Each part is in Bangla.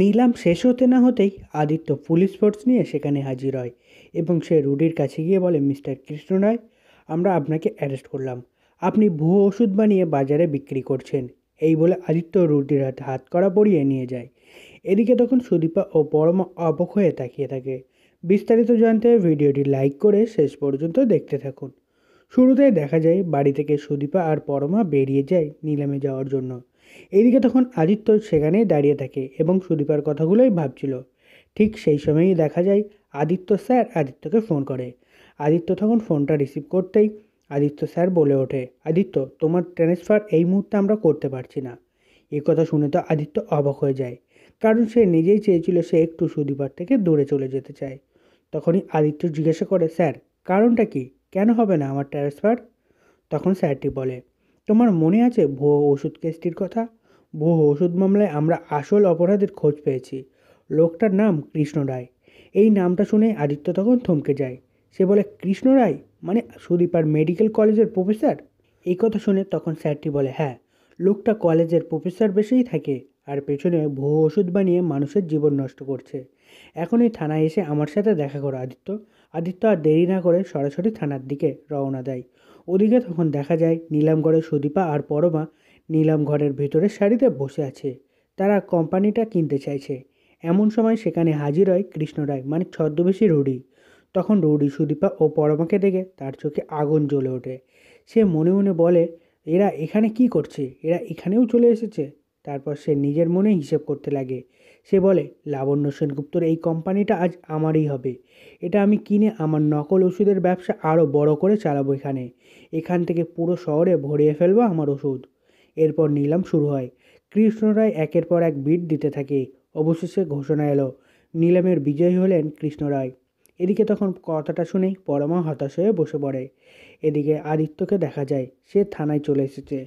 নিলাম শেষ হতে না হতেই আদিত্য পুলিশ ফোর্স নিয়ে সেখানে হাজির হয় এবং সে রুডির কাছে গিয়ে বলে, মিস্টার কৃষ্ণ রায়, আমরা আপনাকে অ্যারেস্ট করলাম। আপনি ভুয়ো ওষুধ বানিয়ে বাজারে বিক্রি করছেন। এই বলে আদিত্য রুডির হাতে হাত কড়া পরিয়ে নিয়ে যায়। এদিকে তখন সুদীপা ও পরমা অবাক হয়ে তাকিয়ে থাকে। বিস্তারিত জানতে ভিডিওটি লাইক করে শেষ পর্যন্ত দেখতে থাকুন। শুরুতেই দেখা যায় বাড়ি থেকে সুদীপা আর পরমা বেরিয়ে যায় নিলামে যাওয়ার জন্য। এইদিকে তখন আদিত্য সেখানেই দাঁড়িয়ে থাকে এবং সুদীপার কথাগুলোই ভাবছিল। ঠিক সেই সময়ই দেখা যায় আদিত্য স্যার আদিত্যকে ফোন করে। আদিত্য তখন ফোনটা রিসিভ করতেই আদিত্য স্যার বলে ওঠে, আদিত্য, তোমার ট্রান্সফার এই মুহূর্তে আমরা করতে পারছি না। এই কথা শুনে তো আদিত্য অবাক হয়ে যায়, কারণ সে নিজেই চেয়েছিল সে একটু সুদীপার থেকে দূরে চলে যেতে চায়। তখনই আদিত্য জিজ্ঞাসা করে, স্যার, কারণটা কি? কেন হবে না আমার ট্রান্সফার? তখন স্যারটি বলে, তোমার মনে আছে ভুয়ো ওষুধ কেসটির কথা? ভুয়ো ওষুধ মামলায় আমরা আসল অপরাধীর খোঁজ পেয়েছি। লোকটার নাম কৃষ্ণ রায়। এই নামটা শুনে আদিত্য তখন থমকে যায়। সে বলে, কৃষ্ণ রায় মানে সুদীপার মেডিকেল কলেজের প্রফেসর? এই কথা শুনে তখন স্যারটি বলে, হ্যাঁ, লোকটা কলেজের প্রফেসর বেশেই থাকে আর পেছনে ভুয়ো ওষুধ বানিয়ে মানুষের জীবন নষ্ট করছে। এখনই থানায় এসে আমার সাথে দেখা করো আদিত্য। আদিত্য আর দেরি না করে সরাসরি থানার দিকে রওনা দেয়। ওদিকে তখন দেখা যায় নিলামঘরে সুদীপা আর পরমা নিলামঘরের ভেতরের সারিতে বসে আছে। তারা কোম্পানিটা কিনতে চাইছে। এমন সময় সেখানে হাজির হয় কৃষ্ণ রায় মানে ছদ্মবেশী রুডি। তখন রুডি সুদীপা ও পরমাকে দেখে তার চোখে আগুন জ্বলে ওঠে। সে মনে মনে বলে, এরা এখানে কি করছে? এরা এখানেও চলে এসেছে। তারপর সে নিজের মনে হিসেব করতে লাগে। সে বলে, লাবণ্য সেনগুপ্তর এই কোম্পানিটা আজ আমারই হবে। এটা আমি কিনে আমার নকল ওষুধের ব্যবসা আরও বড় করে চালাবো। এখান থেকে পুরো শহরে ভরিয়ে ফেলবো আমার ওষুধ। এরপর নিলাম শুরু হয়। কৃষ্ণ রায় একের পর এক বিট দিতে থাকে। অবশেষে ঘোষণা এলো, নিলামের বিজয়ী হলেন কৃষ্ণ রায়। এদিকে তখন কথাটা শুনেই পরমা হতাশ হয়ে বসে পড়ে। এদিকে আদিত্যকে দেখা যায় সে থানায় চলে এসেছে।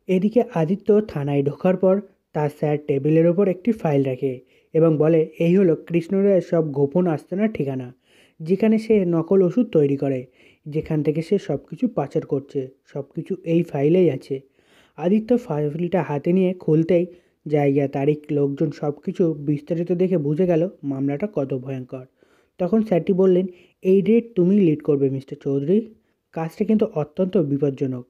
এদিকে আদিত্য থানায় ঢোকার পর তার স্যার টেবিলের ওপর একটি ফাইল রাখে এবং বলে, এই হলো কৃষ্ণ রায়ের সব গোপন আস্তানার ঠিকানা, যেখানে সে নকল ওষুধ তৈরি করে, যেখান থেকে সে সব কিছু পাচার করছে, সব কিছু এই ফাইলেই আছে। আদিত্য ফাইলটা হাতে নিয়ে খুলতেই জায়গা, তারিখ, লোকজন সব কিছু বিস্তারিত দেখে বুঝে গেল মামলাটা কত ভয়ঙ্কর। তখন স্যারটি বললেন, এই রেড তুমি লিড করবে মিস্টার চৌধুরী। কাজটা কিন্তু অত্যন্ত বিপজ্জনক,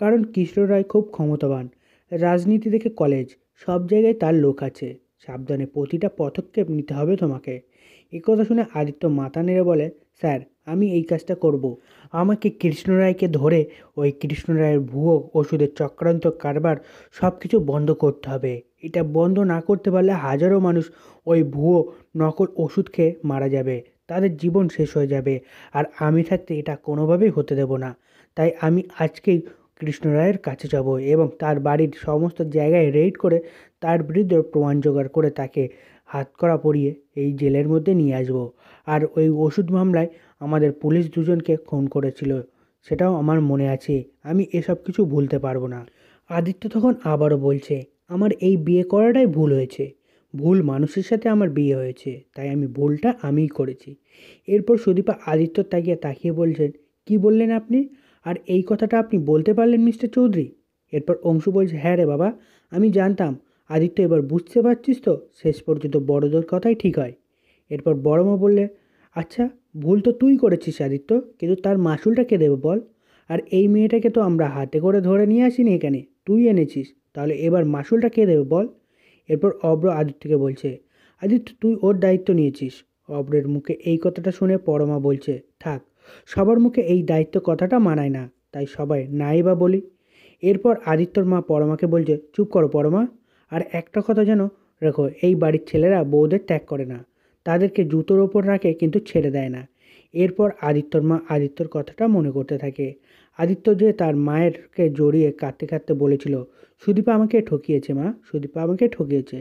কারণ কৃষ্ণ রায় খুব ক্ষমতাবান। রাজনীতি থেকে কলেজ, সব জায়গায় তার লোক আছে। সাবধানে প্রতিটা পদক্ষেপ নিতে হবে তোমাকে। এই কথা শুনে আদিত্য মাথা নেড়ে বলে, স্যার, আমি এই কাজটা করব। আমাকে কৃষ্ণ রায়কে ধরে ওই কৃষ্ণ রায়ের ভুয়ো ওষুধের চক্রান্ত কারবার সব কিছু বন্ধ করতে হবে। এটা বন্ধ না করতে পারলে হাজারো মানুষ ওই ভুয়ো নকল ওষুধ খেয়ে মারা যাবে, তাদের জীবন শেষ হয়ে যাবে। আর আমি থাকতে এটা কোনোভাবেই হতে দেব না। তাই আমি আজকেই কৃষ্ণ রায়ের কাছে যাব এবং তার বাড়ির সমস্ত জায়গায় রেড করে তার বিরুদ্ধে প্রমাণ জোগাড় করে তাকে হাতকড়া পরিয়ে এই জেলের মধ্যে নিয়ে আসবো। আর ওই ওষুধ মামলায় আমাদের পুলিশ দুজনকে খুন করেছিল, সেটাও আমার মনে আছে। আমি এসব কিছু ভুলতে পারবো না। আদিত্য তখন আবারও বলছে, আমার এই বিয়ে করাটাই ভুল হয়েছে। ভুল মানুষের সাথে আমার বিয়ে হয়েছে, তাই আমি ভুলটা আমিই করেছি। এরপর সুদীপা আদিত্যর তাকিয়ে তাকিয়ে বলছেন, কি বললেন আপনি? আর এই কথাটা আপনি বলতে পারলেন মিস্টার চৌধুরী? এরপর অংশু বলছে, হ্যাঁ রে বাবা, আমি জানতাম। আদিত্য, এবার বুঝতে পারছিস তো শেষ পর্যন্ত বড়দের কথাই ঠিক হয়। এরপর বড় মা বললে, আচ্ছা, ভুল তো তুই করেছিস আদিত্য, কিন্তু তার মাসুলটা কে দেবে বল? আর এই মেয়েটাকে তো আমরা হাতে করে ধরে নিয়ে আসিনি এখানে, তুই এনেছিস। তাহলে এবার মাসুলটা কে দেবে বল? এরপর অব্র আদিত্যকে বলছে, আদিত্য, তুই ওর দায়িত্ব নিয়েছিস। অব্রের মুখে এই কথাটা শুনে পরমা বলছে, থাক, সবার মুখে এই দায়িত্ব কথাটা মানায় না, তাই সবাই নাই বা বলি। এরপর আদিত্যর মা পরমাকে বলছে, চুপ করো পরমা। আর একটা কথা যেন রেখো, এই বাড়ির ছেলেরা বউদের ত্যাগ করে না, তাদেরকে জুতোর ওপর রাখে কিন্তু ছেড়ে দেয় না। এরপর আদিত্যর মা আদিত্যর কথাটা মনে করতে থাকে। আদিত্য যে তার মায়েরকে জড়িয়ে কাঁদতে কাঁদতে বলেছিল, সুদীপা আমাকে ঠকিয়েছে মা, সুদীপা আমাকে ঠকিয়েছে।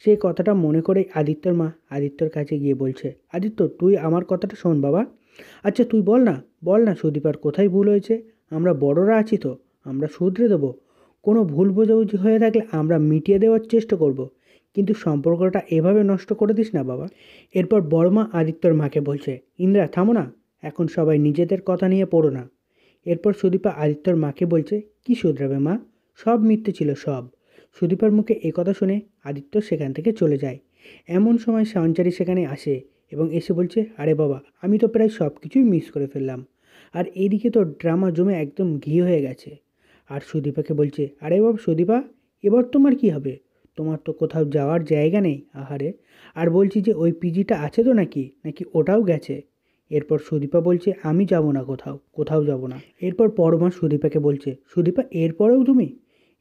সেই কথাটা মনে করেই আদিত্যর মা আদিত্যর কাছে গিয়ে বলছে, আদিত্য, তুই আমার কথাটা শোন বাবা। আচ্ছা তুই বল না, বল না সুদীপার কোথায় ভুল হয়েছে। আমরা বড়রা আছি তো, আমরা শুধরে দেবো। কোনো ভুল বোঝাবুঝি হয়ে থাকলে আমরা মিটিয়ে দেওয়ার চেষ্টা করব, কিন্তু সম্পর্কটা এভাবে নষ্ট করে দিস না বাবা। এরপর বড়মা আদিত্যর মাকে বলছে, ইন্দ্রা থামো না, এখন সবাই নিজেদের কথা নিয়ে পড়ো না। এরপর সুদীপা আদিত্যর মাকে বলছে, কি শুধরাবে মা, সব মিথ্যে ছিল সব। সুদীপার মুখে কথা শুনে আদিত্য সেখান থেকে চলে যায়। এমন সময় সঞ্চারী সেখানে আসে এবং এসে বলছে, আরে বাবা, আমি তো প্রায় সব কিছুই মিস করে ফেললাম। আর এইদিকে তো ড্রামা জমে একদম ঘি হয়ে গেছে। আর সুদীপাকে বলছে, আরে বাবা সুদীপা, এবার তোমার কি হবে? তোমার তো কোথাও যাওয়ার জায়গা নেই, আহারে। আর বলছি যে ওই পিজিটা আছে তো নাকি, নাকি ওটাও গেছে? এরপর সুদীপা বলছে, আমি যাব না, কোথাও কোথাও যাব না। এরপর পরমা সুদীপাকে বলছে, সুদীপা এরপরেও তুমি?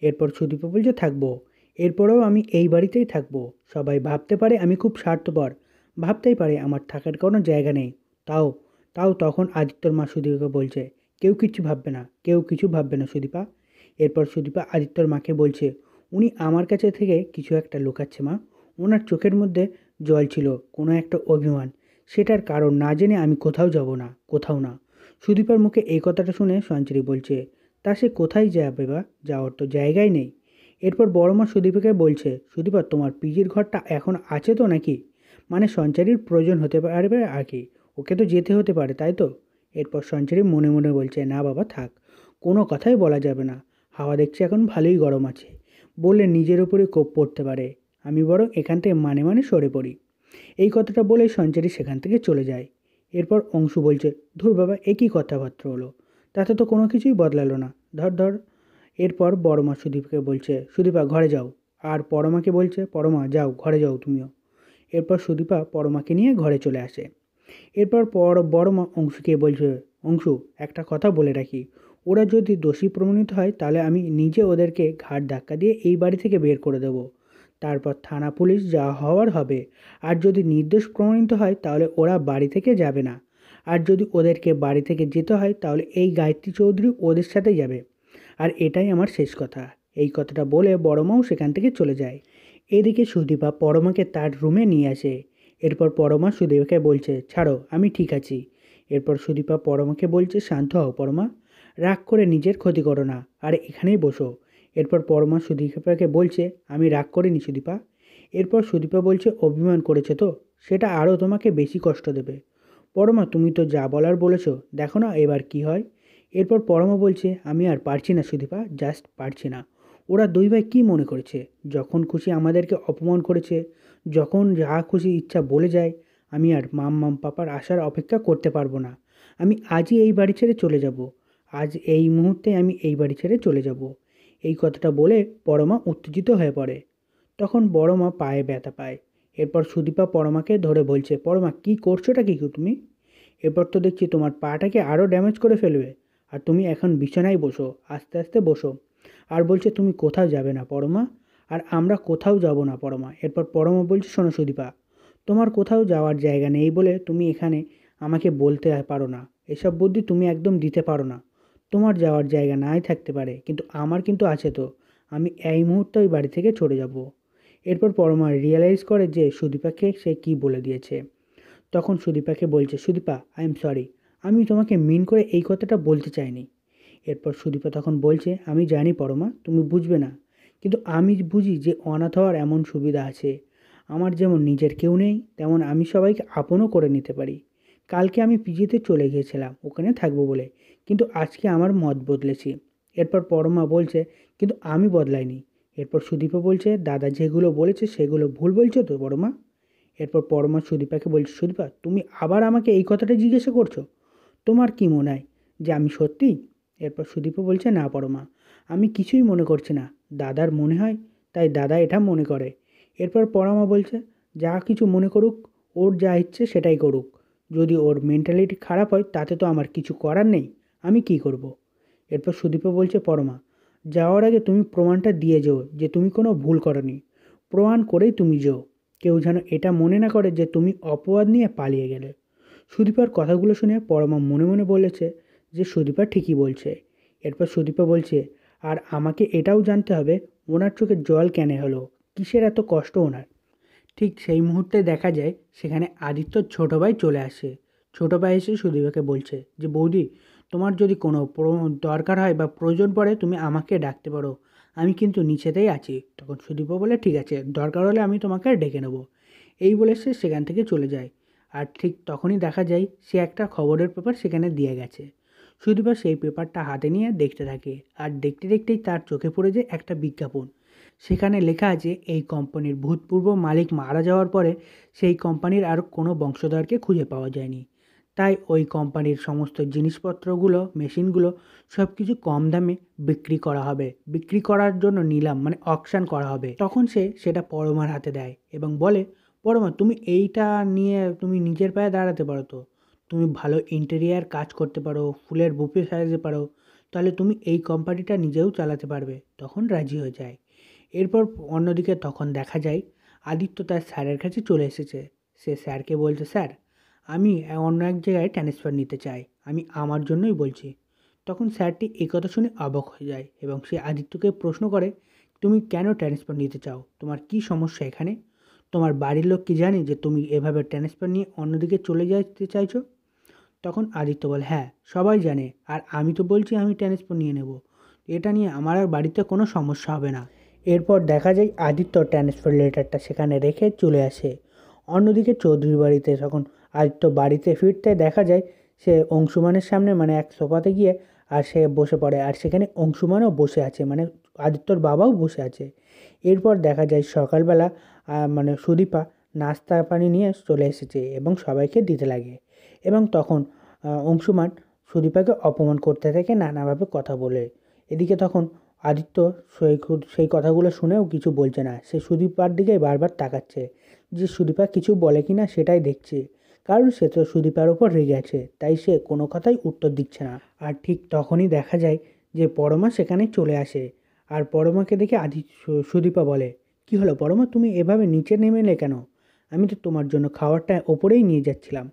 এরপর সুদীপা বলছে, থাকবো। এরপরেও আমি এই বাড়িতেই থাকবো। সবাই ভাবতে পারে আমি খুব স্বার্থপর, ভাবতেই পারে আমার থাকার কোনো জায়গা নেই। তাও তাও তখন আদিত্যর মা সুদীপাকে বলছে, কেউ কিছু ভাববে না, কেউ কিছু ভাববে না সুদীপা। এরপর সুদীপা আদিত্যর মাকে বলছে, উনি আমার কাছে থেকে কিছু একটা লুকাচ্ছে মা। ওনার চোখের মধ্যে জল ছিল, কোনো একটা অভিমান। সেটার কারণ না জেনে আমি কোথাও যাব না, কোথাও না। সুদীপার মুখে এই কথাটা শুনে সঞ্চারী বলছে, তা সে কোথায় যাবে বা, যাওয়ার তো জায়গাই নেই। এরপর বড় মা সুদীপাকে বলছে, সুদীপা তোমার পিজির ঘরটা এখন আছে তো নাকি? মানে সঞ্চারীর প্রয়োজন হতে পারবে আর কি, ওকে তো যেতে হতে পারে, তাই তো? এরপর সঞ্চারী মনে মনে বলছে, না বাবা থাক, কোনো কথাই বলা যাবে না। হাওয়া দেখছি এখন ভালোই গরম আছে, বললে নিজের উপরে কোপ পড়তে পারে। আমি বরং এখান থেকে মানে মানে সরে পড়ি। এই কথাটা বলে সঞ্চারী সেখান থেকে চলে যায়। এরপর অংশু বলছে, ধুর বাবা, এ কী কথাবার্তা হলো? তাতে তো কোনো কিছুই বদলালো না, ধর ধর। এরপর বড়মা সুদীপকে বলছে, সুদীপা ঘরে যাও। আর পরমাকে বলছে, পরমা যাও, ঘরে যাও তুমিও। এরপর সুদীপা পরমাকে নিয়ে ঘরে চলে আসে। এরপর বড়মা অংশুকে বলছে, অংশু, একটা কথা বলে রাখি, ওরা যদি দোষী প্রমাণিত হয় তাহলে আমি নিজে ওদেরকে ঘাড় ধাক্কা দিয়ে এই বাড়ি থেকে বের করে দেবো। তারপর থানা পুলিশ যা হওয়ার হবে। আর যদি নির্দোষ প্রমাণিত হয় তাহলে ওরা বাড়ি থেকে যাবে না। আর যদি ওদেরকে বাড়ি থেকে যেতে হয় তাহলে এই গায়ত্রী চৌধুরী ওদের সাথে যাবে। আর এটাই আমার শেষ কথা। এই কথাটা বলে বড়মাও সেখান থেকে চলে যায়। এদিকে সুদীপা পরমাকে তার রুমে নিয়ে আসে। এরপর পরমা সুদীপাকে বলছে, ছাড়ো, আমি ঠিক আছি। এরপর সুদীপা পরমাকে বলছে, শান্ত হও পরমা, রাগ করে নিজের ক্ষতি করো না, আর এখানেই বসো। এরপর পরমা সুদীপাকে বলছে, আমি রাগ করিনি সুদীপা। এরপর সুদীপা বলছে, অভিমান করেছে তো, সেটা আরও তোমাকে বেশি কষ্ট দেবে। পরমা, তুমি তো যা বলার বলেছো, দেখো না এবার কি হয়। এরপর পরমা বলছে, আমি আর পারছি না সুদীপা, জাস্ট পারছি না। ওরা দুই ভাই কী মনে করেছে? যখন খুশি আমাদেরকে অপমান করেছে, যখন যা খুশি ইচ্ছা বলে যায়। আমি আর মাম পাপার আসার অপেক্ষা করতে পারবো না। আমি আজই এই বাড়ি ছেড়ে চলে যাব। আজ এই মুহূর্তে আমি এই বাড়ি ছেড়ে চলে যাব। এই কথাটা বলে পরমা উত্তেজিত হয়ে পড়ে। তখন বড় মা পায়ে ব্যথা পায়। এরপর সুদীপা পরমাকে ধরে বলছে, পরমা কী করছোটা কি তুমি? এরপর তো দেখছি তোমার পাটাকে আরও ড্যামেজ করে ফেলবে। আর তুমি এখন বিছানায় বসো, আস্তে আস্তে বসো। আর বলছে, তুমি কোথাও যাবে না পরমা। আর আমরা কোথাও যাব না পরমা। এরপর পরমা বলছে, শোনো সুদীপা, তোমার কোথাও যাওয়ার জায়গা নেই বলে তুমি এখানে আমাকে বলতে পারো না। এসব বুদ্ধি তুমি একদম দিতে পারো না। তোমার যাওয়ার জায়গা নাই থাকতে পারে, কিন্তু আমার কিন্তু আছে তো। আমি এই মুহূর্তে ওই বাড়ি থেকে চলে যাব। এরপর পরমা রিয়েলাইজ করে যে সুদীপাকে সে কি বলে দিয়েছে। তখন সুদীপাকে বলছে, সুদীপা, আই এম সরি, আমি তোমাকে মিন করে এই কথাটা বলতে চাইনি। এরপর সুদীপা তখন বলছে, আমি জানি পরমা তুমি বুঝবে না, কিন্তু আমি বুঝি যে অনাথ হওয়ার এমন সুবিধা আছে। আমার যেমন নিজের কেউ নেই, তেমন আমি সবাইকে আপনও করে নিতে পারি। কালকে আমি পিজিতে চলে গিয়েছিলাম ওখানে থাকবো বলে, কিন্তু আজকে আমার মত বদলেছি। এরপর পরমা বলছে, কিন্তু আমি বদলাইনি। এরপর সুদীপা বলছে, দাদা যেগুলো বলেছে সেগুলো ভুল বলছে তো পরমা? এরপর পরমা সুদীপাকে বলছে, সুদীপা তুমি আবার আমাকে এই কথাটা জিজ্ঞাসা করছো? তোমার কি মনে হয় যে আমি সত্যি? এরপর সুদীপা বলছে, না পরমা, আমি কিছুই মনে করছি না। দাদার মনে হয়, তাই দাদা এটা মনে করে। এরপর পরমা বলছে, যা কিছু মনে করুক, ওর যা ইচ্ছে সেটাই করুক। যদি ওর মেন্টালিটি খারাপ হয় তাতে তো আমার কিছু করার নেই, আমি কি করব। এরপর সুদীপা বলছে, পরমা, যাওয়ার আগে তুমি প্রমাণটা দিয়ে যেও যে তুমি কোনো ভুল করনি। প্রমাণ করেই তুমি যেও। কেউ যেন এটা মনে না করে যে তুমি অপবাদ নিয়ে পালিয়ে গেলে। সুদীপার কথাগুলো শুনে পরমা মনে মনে বলেছে যে সুদীপা ঠিকই বলছে। এরপর সুদীপা বলছে, আর আমাকে এটাও জানতে হবে ওনার চোখে জল কেন হলো, কিসের এত কষ্ট ওনার। ঠিক সেই মুহূর্তে দেখা যায় সেখানে আদিত্যর ছোটো ভাই চলে আসে। ছোটো ভাই এসে সুদীপাকে বলছে যে, বৌদি, তোমার যদি কোনো দরকার হয় বা প্রয়োজন পড়ে তুমি আমাকে ডাকতে পারো, আমি কিন্তু নিচেতেই আছি। তখন সুদীপা বলে, ঠিক আছে, দরকার হলে আমি তোমাকে ডেকে নেবো। এই বলে সে সেখান থেকে চলে যায়। আর ঠিক তখনই দেখা যায় সে একটা খবরের পেপার সেখানে দিয়ে গেছে। সুদীপা সেই পেপারটা হাতে নিয়ে দেখতে থাকে, আর দেখতে দেখতেই তার চোখে পড়ে যায় একটা বিজ্ঞাপন। সেখানে লেখা আছে এই কোম্পানির ভূতপূর্ব মালিক মারা যাওয়ার পরে সেই কোম্পানির আর কোনো বংশধরকে খুঁজে পাওয়া যায়নি। তাই ওই কোম্পানির সমস্ত জিনিসপত্রগুলো, মেশিনগুলো সব কিছু কম দামে বিক্রি করা হবে। বিক্রি করার জন্য নিলাম মানে অকশন করা হবে। তখন সে সেটা পরমার হাতে দেয় এবং বলে, পরমা তুমি এইটা নিয়ে তুমি নিজের পায়ে দাঁড়াতে পারো তো, তুমি ভালো ইন্টেরিয়ার কাজ করতে পারো, ফুলের বুফে সাজাতে পারো, তাহলে তুমি এই কোম্পানিটা নিজেও চালাতে পারবে। তখন রাজি হয়ে যায়। এরপর অন্যদিকে তখন দেখা যায় আদিত্য তার স্যারের কাছে চলে এসেছে। সে স্যারকে বলছে, স্যার আমি অন্য এক জায়গায় ট্রান্সফার নিতে চাই, আমি আমার জন্যই বলছি। তখন স্যারটি এই কথা শুনে অবাক হয়ে যায় এবং সে আদিত্যকে প্রশ্ন করে, তুমি কেন ট্রান্সফার নিতে চাও, তোমার কি সমস্যা এখানে? তোমার বাড়ির লোক কি জানে যে তুমি এভাবে ট্রান্সফার নিয়ে অন্যদিকে চলে যেতে চাইছো? তখন আদিত্য বলে, হ্যাঁ সবাই জানে, আর আমি তো বলছি আমি ট্রান্সফার নিয়ে নেব, এটা নিয়ে আমার আর বাড়িতে কোনো সমস্যা হবে না। এরপর দেখা যায় আদিত্য ট্রান্সফার লেটারটা সেখানে রেখে চলে আসে। অন্যদিকে চৌধুরী বাড়িতে যখন আদিত্য বাড়িতে ফিরতে দেখা যায় সে অংশুমানের সামনে মানে এক সোফাতে গিয়ে আর সে বসে পড়ে, আর সেখানে অংশুমানও বসে আছে, মানে আদিত্যর বাবাও বসে আছে। এরপর দেখা যায় সকালবেলা মানে সুদীপা নাস্তা পানি নিয়ে চলে এসেছে এবং সবাইকে দিতে লাগে। এবং তখন অংশুমান সুদীপাকে অপমান করতে থাকে নানাভাবে কথা বলে। এদিকে তখন আদিত্য সেই কথাগুলো শুনেও কিছু বলছে না, সে সুদীপার দিকেই বারবার তাকাচ্ছে যে সুদীপা কিছু বলে কি না সেটাই দেখছে, কারণ সে তো সুদীপার ওপর রেগে আছে, তাই সে কোনো কথাই উত্তর দিচ্ছে না। আর ঠিক তখনই দেখা যায় যে পরমা সেখানে চলে আসে। আর পরমাকে দেখে সুদীপা বলে, কি হলো পরমা, তুমি এভাবে নিচে নেমে এলে কেন? আমি তো তোমার জন্য খাবারটা ওপরেই নিয়ে যাচ্ছিলাম।